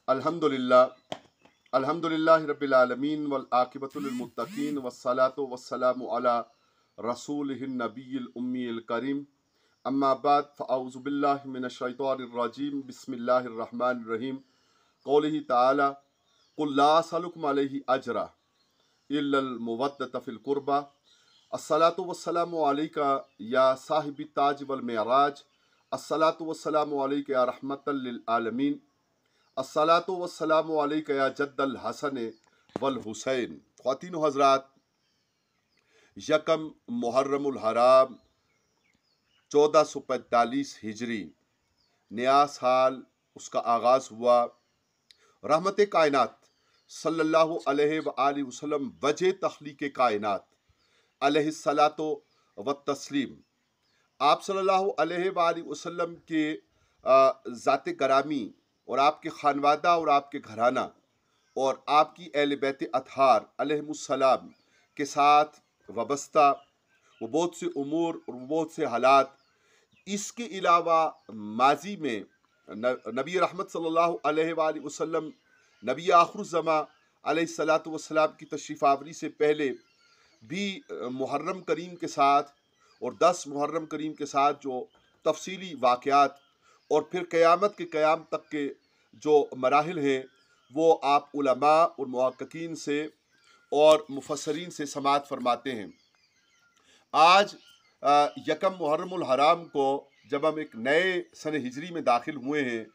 अल्हम्दुलिल्लाह अल्हम्दुलिल्लाहि रब्बिल आलमीन वल आक़िबतु लिल मुत्तक़ीन वस्सलातु वस्सलामु अला रसूलिहिन नबिय्यिल उम्मील करीम अम्मा बाद फ़अऊज़ु बिल्लाहि मिनश शैतानिर रजीम बिस्मिल्लाहिर रहमानिर रहीम क़ौलिहि तआला क़ुल ला असअलुकुम अलैहि अजरा इल्लल मुवद्दत फ़िल क़ुरबा अस्सलातु वस्सलामु अलैका या साहिबी ताज वल मिअराज अस्सलातु वस्सलामु अलैका या रहमतल लिल आलमीन अस्सलातु वस्सलामु अलैका या जद्दल हसन वल हुसैन। ख़वातीन हज़रात, यकम मुहर्रमुल हराम 1445 हिजरी नया साल उसका आगाज़ हुआ। रहमत कायनात सल्लल्लाहु अलैहि व आलिहि वसल्लम वजह तख्लीक़ कायनात अलैहिस्सलातो व तस्लीम, आप सल्लल्लाहु अलैहि व आलिहि वसल्लम के ज़ात गरामी और आपके खानवादा और आपके घराना और आपकी अहले बैत अतहार अलैहिमुस्सलाम के साथ वाबस्ता वो बहुत से उमूर और बहुत से हालात, इसके अलावा माजी में नबी रहमत सल्लल्लाहु अलैहि वसल्लम नबी आखिरुज़्ज़मा अलैहिस्सलातु वस्सलाम की तशरीफ़ आवरी से पहले भी मुहर्रम करीम के साथ और 10 मुहर्रम करीम के साथ जो तफसीली वाक़यात और फिर क़यामत के क़याम तक के जो मराहिल हैं वो आप उलमा और मुहक्किकीन से और मुफस्सरीन से समाअत फरमाते हैं। आज यकम मुहर्रमुल हराम को जब हम एक नए सन हिजरी में दाखिल हुए हैं,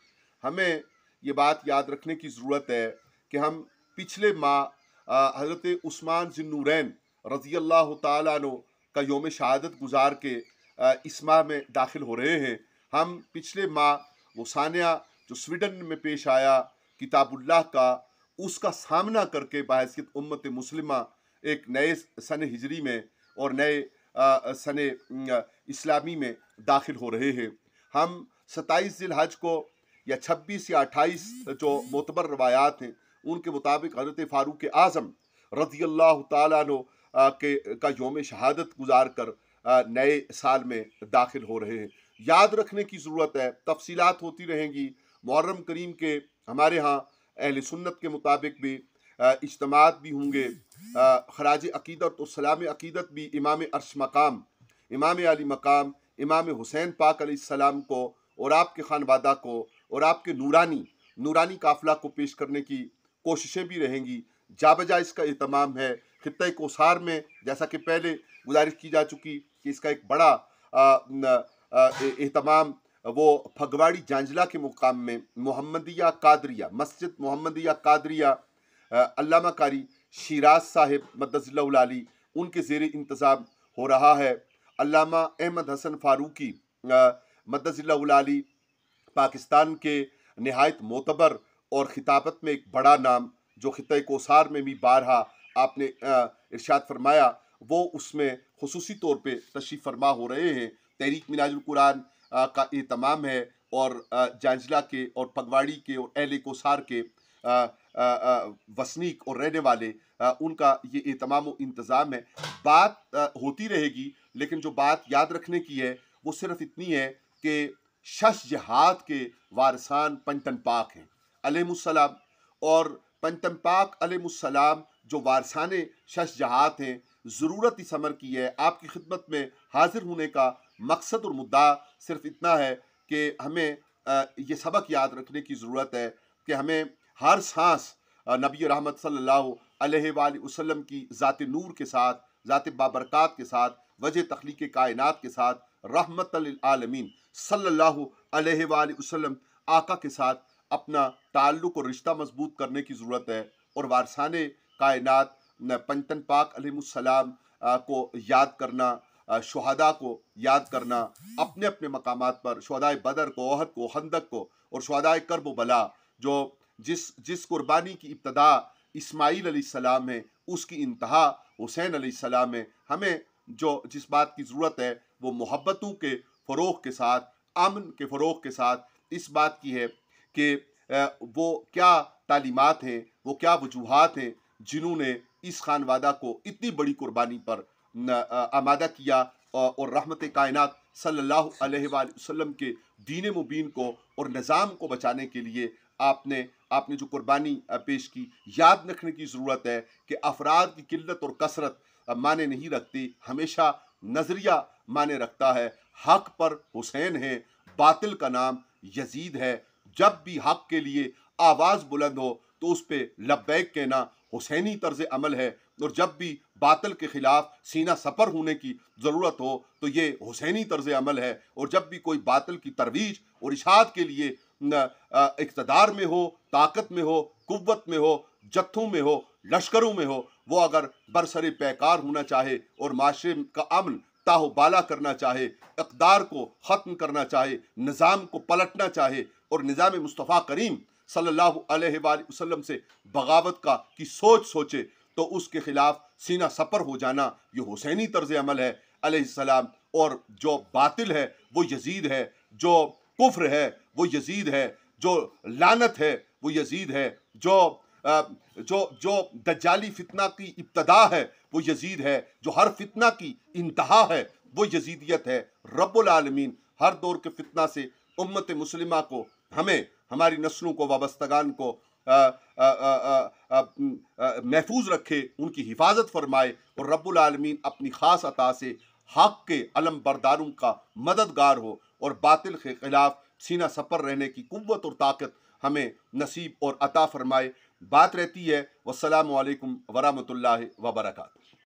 हमें ये बात याद रखने की ज़रूरत है कि हम पिछले माह हज़रत उस्मान ज़ुन्नूरैन रज़ी अल्लाह तआला अन्हु का योम शहादत गुजार के इस माह में दाखिल हो रहे हैं। हम पिछले माह वो सानिया जो स्वीडन में पेश आया किताबुल्लाह का, उसका सामना करके बहैसियत उम्मत मुस्लिमा एक नए सन हिजरी में और नए सन इस्लामी में दाखिल हो रहे हैं। हम 27 ज़िलहज को या 26 या 28 जो मोतबर रवायात हैं उनके मुताबिक हज़रत फ़ारूक आज़म रज़ी अल्लाह तआला अन्हु का योम शहादत गुजार कर नए साल में दाखिल हो रहे हैं। याद रखने की ज़रूरत है, तफसीलात होती रहेंगी। मुहर्रम करीम के हमारे यहाँ अहले सुन्नत के मुताबिक भी इज्तिमात भी होंगे। खराज अकीदत और सलाम अकीदत भी इमाम अर्श मकाम, इमाम अली मकाम, इमाम हुसैन पाक अलैहिस्सलाम को और आपके खानवादा को और आपके नूरानी काफ़िला को पेश करने की कोशिशें भी रहेंगी। जाबजा इसका एहतमाम है खित्ते कोसार में, जैसा कि पहले गुजारिश की जा चुकी कि इसका एक बड़ा एहतमाम वो फगवाड़ी जांजला के मुकाम में मोहम्मदिया कादरिया मस्जिद मोहम्मदिया कादरिया अल्लामा कारी शिराज साहिब मद्दज़िल्लहुल आली उनके ज़ेर इंतज़ाम हो रहा है। अल्लामा अहमद हसन फ़ारूकी मद्दज़िल्लहुल आली पाकिस्तान के नहायत मोतबर और खिताबत में एक बड़ा नाम, जो खित्ते कोसार में भी बारहा आपने इरशाद फरमाया, वो उसमें खुसूसी तौर पे तशरीफ़ फरमा हो रहे हैं। तहरीक मिनाजुल कुरान का एहतमाम है और जांजला के और पगवाड़ी के और अहले कोसार के वसनीक और रहने वाले उनका ये एहतमाम व इंतज़ाम है। बात होती रहेगी, लेकिन जो बात याद रखने की है वो सिर्फ इतनी है कि शश जहाद के वारसान पंचतन पाक हैं अलैहिमुस्सलाम, और पंचतन पाक अलैहिमुस्सलाम जो वारसाने शश जहाद हैं, ज़रूरत इस अमर की है। आपकी खिदमत में हाजिर होने का मकसद और मुद्दा सिर्फ इतना है कि हमें ये सबक याद रखने की ज़रूरत है कि हमें हर सांस नबी रहमत सल्लल्लाहु अलैहि वसल्लम की ज़ात नूर के साथ, ज़ात बाबरकात के साथ, वजह तख्लीक़ कायनात के साथ, रहमतल लिल आलमीन सल्लल्लाहु अलैहि वसल्लम आका के साथ अपना ताल्लुक़ और रिश्ता मजबूत करने की ज़रूरत है। और वारसाने कायनात पंचतन पाक अलैहिमुस्सलाम को याद करना, शुहदा को याद करना, अपने अपने मकामात पर शुहदाए बदर को, ओहद को, खंदक को और शुहदाए कर्ब व बला, जो जिस कुर्बानी की इब्तदा इस्माईल अलैहिस्सलाम है, उसकी इंतहा हुसैन अलैहिस्सलाम है। हमें जिस बात की ज़रूरत है वो मोहब्बतों के फ़रोग़ के साथ, अमन के फ़रोग़ के साथ इस बात की है कि वो क्या तालीमात हैं, वो क्या वजूहात हैं जिन्होंने इस खानवादा को इतनी बड़ी कुर्बानी पर आमादा किया और रहमत कायनात सल्लल्लाहु अलैहि वसल्लम के दीन मुबीन को और निज़ाम को बचाने के लिए आपने आपने जो कुर्बानी पेश की, याद रखने की ज़रूरत है कि अफराद की किल्लत और कसरत माने नहीं रखती, हमेशा नज़रिया माने रखता है। हक पर हुसैन है, बातिल का नाम यजीद है। जब भी हक के लिए आवाज़ बुलंद हो तो उस पर लब्बैक कहना हुसैनी तर्ज अमल है, और जब भी बातिल के खिलाफ सीना सपर होने की ज़रूरत हो तो ये हुसैनी तर्ज अमल है। और जब भी कोई बातिल की तरवीज और इशाअत के लिए इक़्तिदार में हो, ताकत में हो, कुव्वत में हो, जत्थों में हो, लश्करों में हो, वो अगर बरसरे पैकार होना चाहे और माशरे का अमन ताहुबाला करना चाहे, इक़्तिदार को ख़त्म करना चाहे, निज़ाम को पलटना चाहे और निज़ाम मुस्तफ़ा करीम सल्लल्लाहु अलैहि वसल्लम से बगावत की सोच सोचे, तो उसके खिलाफ सीना सपर हो जाना ये हुसैनी तर्ज अमल है अलैहिस्सलाम। और जो बातिल है वो यजीद है, जो कुफ्र है वो यजीद है, जो लानत है वो यजीद है, जो दज्जाली फितना की इब्तदा है वो यजीद है, जो हर फितना की इंतहा है वो यजीदियत है। रब्बुल आलमीन हर दौर के फितना से उम्मत मुस्लिमा को, हमें, हमारी नस्लों को, वाबस्तगान को महफूज रखे, उनकी हिफाजत फरमाए, और रब्बुल आलमीन अपनी ख़ास अता से हक़ के अलम बरदारों का मददगार हो और बातिल के खिलाफ सीना सपर रहने की कुव्वत और ताकत हमें नसीब और अता फरमाए। बात रहती है। वस्सलामु अलैकुम वरहमतुल्लाहि वबरकातुहू।